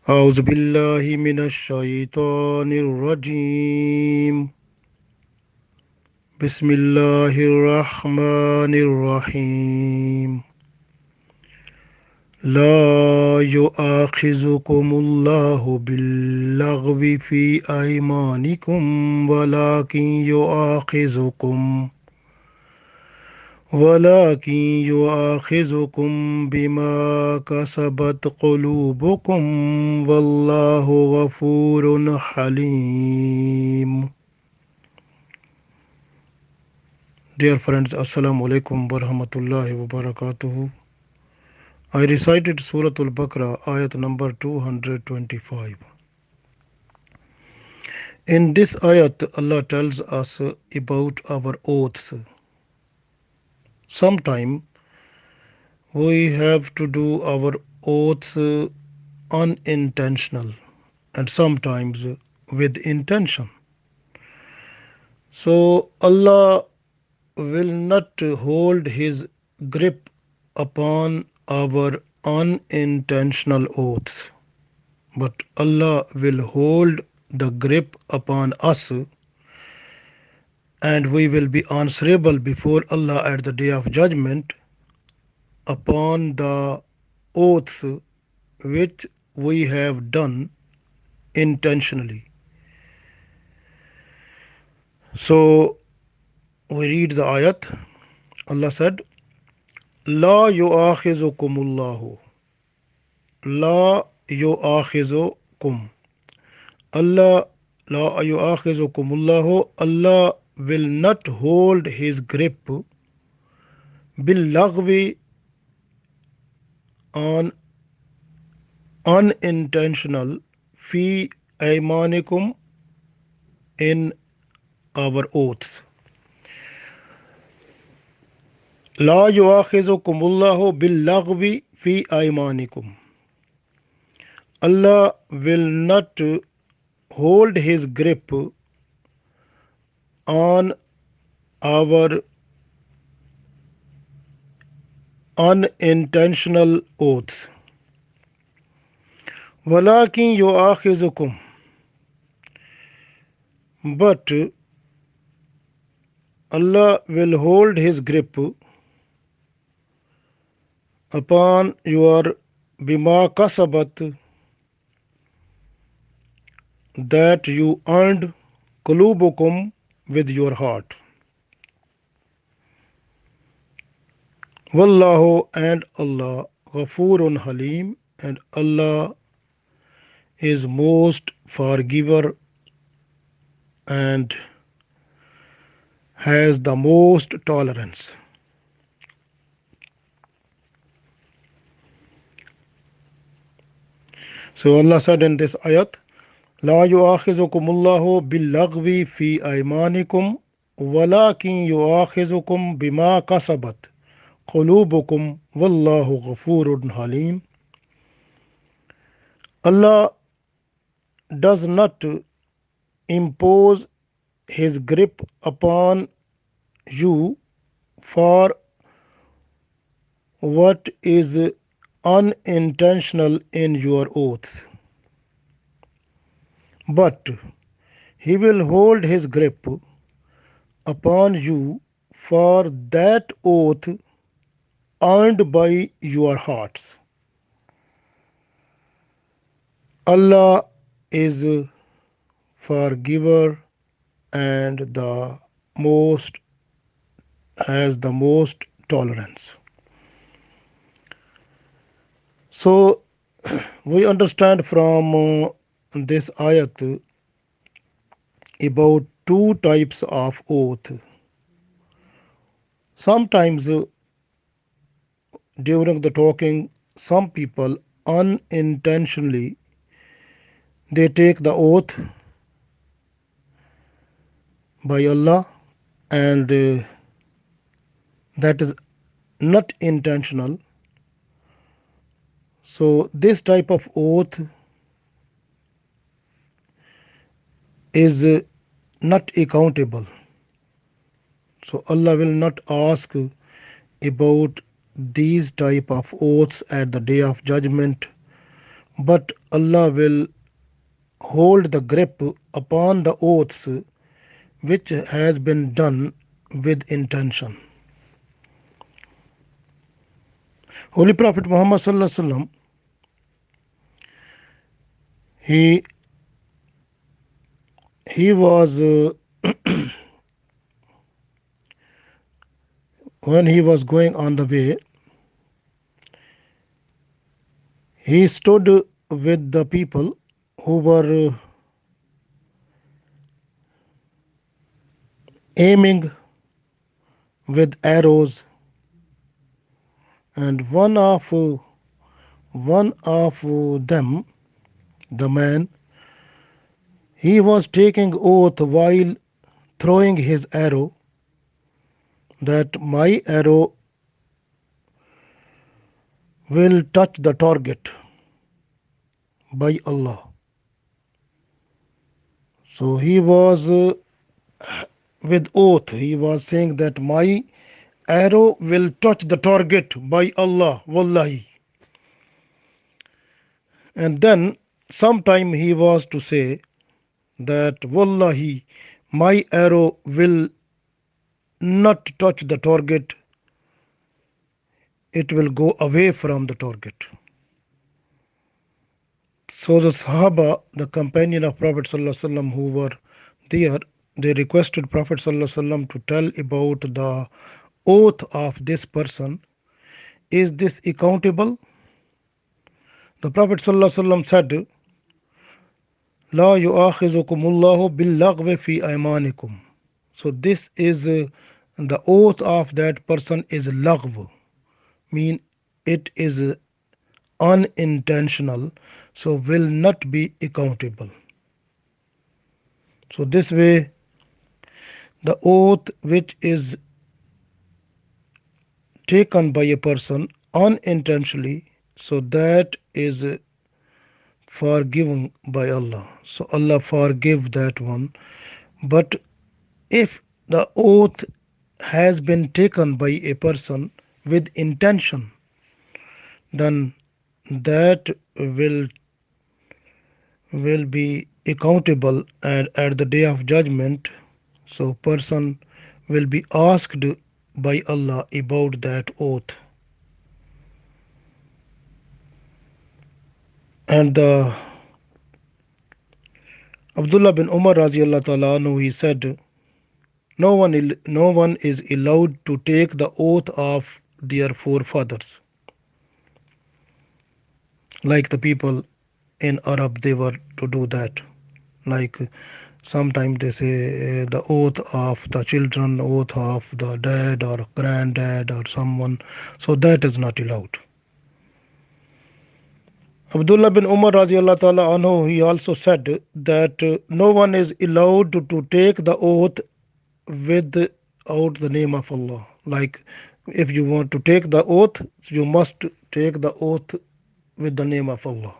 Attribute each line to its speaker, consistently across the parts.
Speaker 1: أعوذ بالله من الشيطان الرجيم بسم الله الرحمن الرحيم لا يؤاخذكم الله باللغو في أيمانكم ولكن يؤاخذكم بما كسبت قلوبكم والله غفور حليم. Dear friends, Assalamu alaikum wa rahmatullahi wa barakatuhu. I recited Surah Al-Baqarah, ayat number 225. In this ayat, Allah tells us about our oaths. Sometimes we have to do our oaths unintentional and sometimes with intention. So Allah will not hold his grip upon our unintentional oaths, but Allah will hold the grip upon us and we will be answerable before Allah at the day of judgment upon the oaths which we have done intentionally. So we read the ayat. Allah said, La yu'akhizukumullahu. La yu'akhizukum. Allah La yu'akhizukumullahu. Allah will not hold his grip bil lagwi on unintentional fi aymanikum in our oaths. La yu'akhizukumullahu bil lagwi fi aymanikum. Allah will not hold his grip on our unintentional oaths. Walakin yu'akhizukum. But Allah will hold his grip upon your bima kasabat, that you earned kulubukum with your heart. Wallahu, and Allah ghafurun halim, and Allah is most forgiver and has the most tolerance. So Allah said in this ayat, La yu'akhizukumullahu bil-laghwi fi aymanikum walakin yu'akhizukum bima kasabat qulubukum wallahu ghafurun halim. Allah does not impose his grip upon you for what is unintentional in your oaths, but he will hold his grip upon you for that oath earned by your hearts. Allah is forgiver and the most has the most tolerance. So we understand from this ayat about two types of oath. Sometimes during the talking, some people unintentionally they take the oath by Allah, and that is not intentional. So this type of oath is not accountable. So Allah will not ask about these type of oaths at the day of judgment, but Allah will hold the grip upon the oaths which has been done with intention. Holy Prophet Muhammad sallallahu alaihi wasallam, he he was when he was going on the way, he stood with the people who were aiming with arrows, and one of them, the man, he was taking oath while throwing his arrow that my arrow will touch the target by Allah. So he was with oath, he was saying that my arrow will touch the target by Allah, wallahi. And then sometime he was to say that wallahi, my arrow will not touch the target, it will go away from the target. So the Sahaba, the companion of Prophet ﷺ who were there, they requested Prophet ﷺ to tell about the oath of this person. Is this accountable? The Prophet ﷺ said, La yu'akhizukumullahu bil-laghwi fi aymanikum. So this is the oath of that person is laghw, mean it is unintentional, so will not be accountable. So this way, the oath which is taken by a person unintentionally, so that is forgiven by Allah. So Allah forgive that one. But if the oath has been taken by a person with intention, then that will be accountable, and at the day of judgment, so person will be asked by Allah about that oath. And the Abdullah bin Umar radiallahu ta'ala anhu, he said, no one is allowed to take the oath of their forefathers. Like the people in Arab, they were to do that. Like sometimes they say the oath of the children, oath of the dad or granddad or someone. So that is not allowed. Abdullah bin Umar radiallahu ta'ala anhu, he also said that no one is allowed to take the oath without the name of Allah. Like if you want to take the oath, you must take the oath with the name of Allah.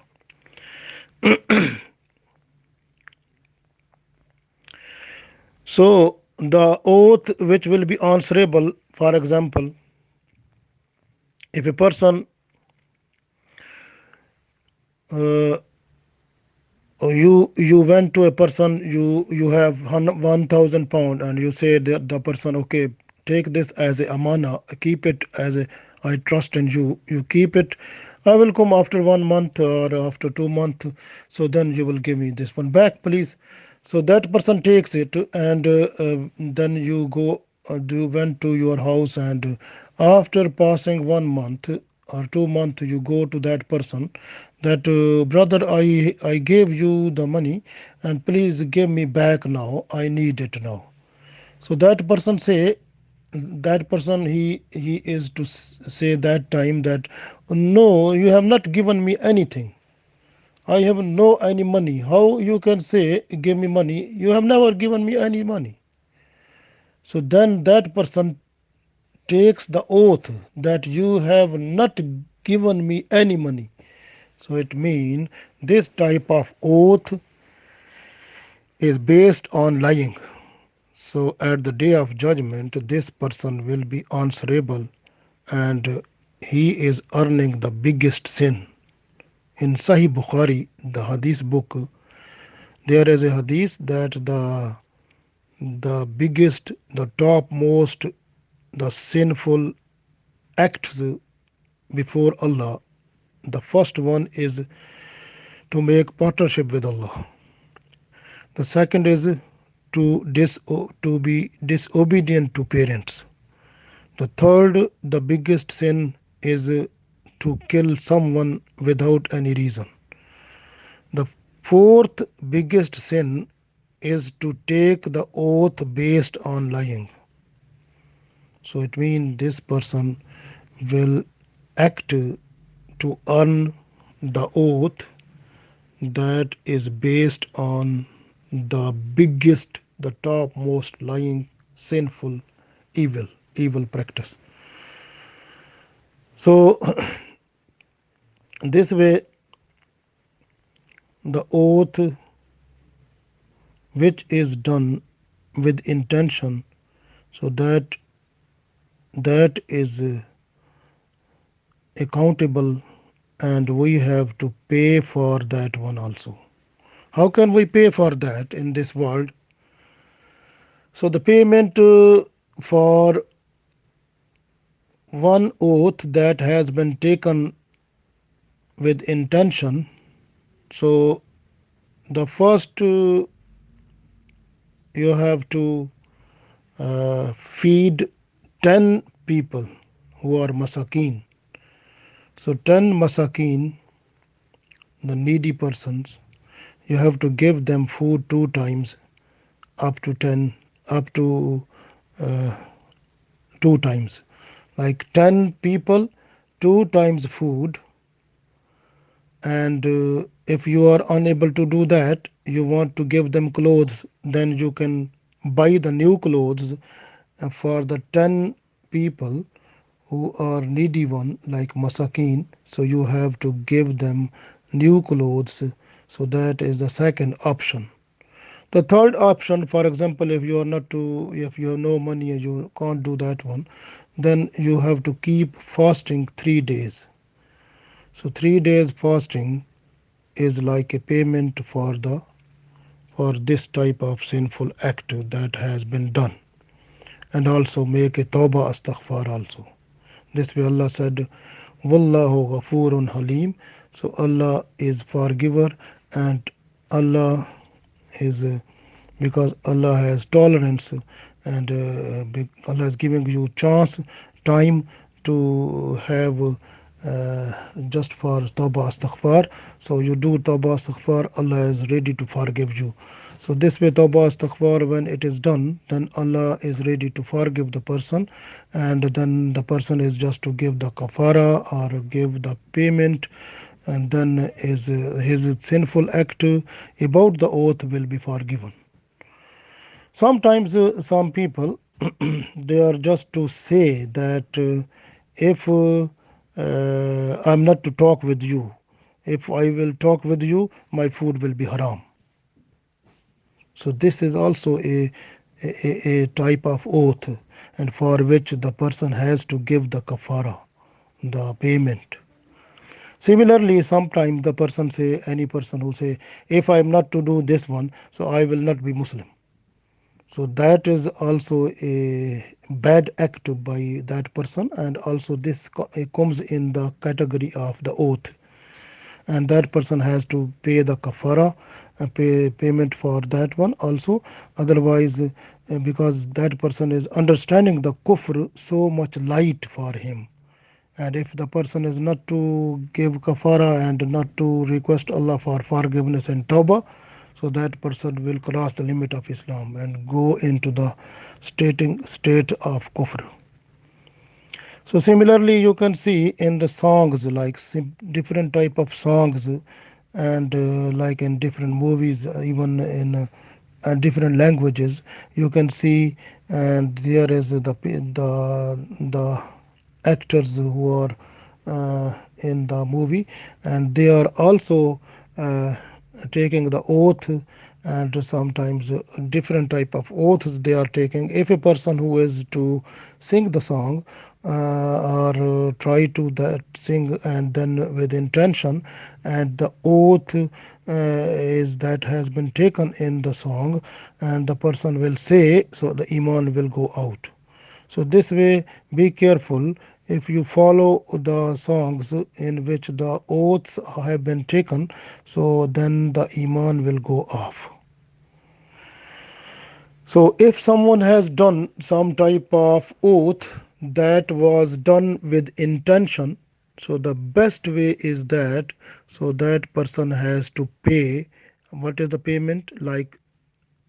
Speaker 1: So the oath which will be answerable, for example, if a person uh, you went to a person, you have 1,000 pound, and you say that the person, okay, take this as a amana, keep it as a, I trust in you, you keep it, I will come after 1 month or after 2 months, so then you will give me this one back, please. So that person takes it, and then you go, you went to your house, and after passing 1 month or 2 months, you go to that person that brother, I gave you the money, and please give me back now, I need it now. So that person say, that person, he is to say that time that no, you have not given me anything, I have no any money, how you can say give me money, you have never given me any money. So then that person takes the oath that you have not given me any money. So it means this type of oath is based on lying. So at the day of judgment, this person will be answerable, and he is earning the biggest sin In Sahih Bukhari, the hadith book, there is a hadith that the biggest, the topmost, the sinful acts before Allah, the first one is to make partnership with Allah. The second is to be disobedient to parents. The third, the biggest sin is to kill someone without any reason. The fourth biggest sin is to take the oath based on lying. So it means this person will act to earn the oath that is based on the biggest, the topmost lying, sinful, evil practice. So this way, the oath which is done with intention, so that is accountable, and we have to pay for that one also. How can we pay for that in this world? So the payment for one oath that has been taken with intention. So the first, you have to feed 10 people who are masakin. So 10 masakin, the needy persons, you have to give them food 2 times, up to 10, up to uh, 2 times. Like 10 people, 2 times food. And if you are unable to do that, you want to give them clothes, then you can buy the new clothes for the 10 people who are needy one, like masakin. So you have to give them new clothes. So that is the second option. The third option, for example, if you have no money and you can't do that one, then you have to keep fasting 3 days. So 3 days fasting is like a payment for this type of sinful act that has been done. And also make a tawbah astaghfar also. This way Allah said, Wallahu Ghafurun Halim. So Allah is forgiver, and Allah is because Allah has tolerance, and Allah is giving you chance, time to have just for tawbah astaghfar. So you do tawbah astaghfar, Allah is ready to forgive you. So this way tawbah astaghfar, when it is done, then Allah is ready to forgive the person, and then the person is just to give the kafara or give the payment, and then his sinful act about the oath will be forgiven. Sometimes some people they are just to say that if I'm not to talk with you, if I will talk with you, my food will be haram. So this is also a type of oath, and for which the person has to give the kafara, the payment. Similarly, sometimes the person say, any person who say, if I am not to do this one, so I will not be Muslim. So that is also a bad act by that person, and also this comes in the category of the oath, and that person has to pay the kafara, payment for that one also. Otherwise, because that person is understanding the kufr so much light for him, and if the person is not to give kafara and not to request Allah for forgiveness and tawbah, so that person will cross the limit of Islam and go into the state of kufr. So similarly, you can see in the songs, like different type of songs, and like in different movies, even in different languages, you can see, and there is the actors who are in the movie, and they are also taking the oath, and sometimes different type of oaths they are taking. If a person who is to sing the song, or try to that sing and then with intention, and the oath is that has been taken in the song, and the person will say, so the iman will go out. So this way, be careful. If you follow the songs in which the oaths have been taken, so then the iman will go off. So if someone has done some type of oath that was done with intention, so the best way is that, so that person has to pay. What is the payment? Like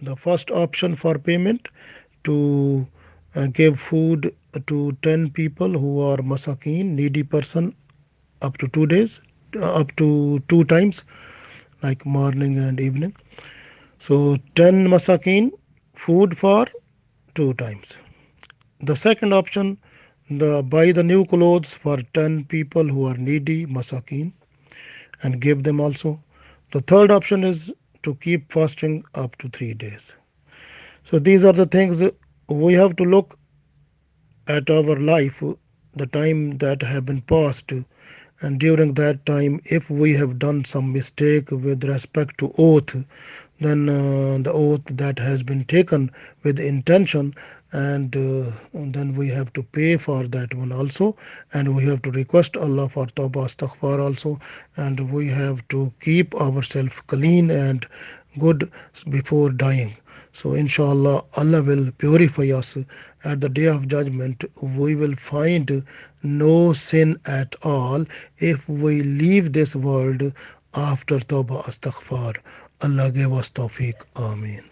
Speaker 1: the first option for payment, to give food to 10 people who are masakin, needy person, up to 2 days, up to two times, like morning and evening. So 10 masakin, food for two times. The second option, the buy the new clothes for 10 people who are needy, masakin, and give them also. The third option is to keep fasting up to 3 days. So these are the things we have to look at our life, the time that have been passed, and during that time, if we have done some mistake with respect to oath, then the oath that has been taken with intention, and then we have to pay for that one also, and we have to request Allah for tawbah astaghfar also, and we have to keep ourselves clean and good before dying. So inshallah, Allah will purify us. At the day of judgment, we will find no sin at all if we leave this world after tawbah astaghfar. Allah give us tawfiq. Ameen.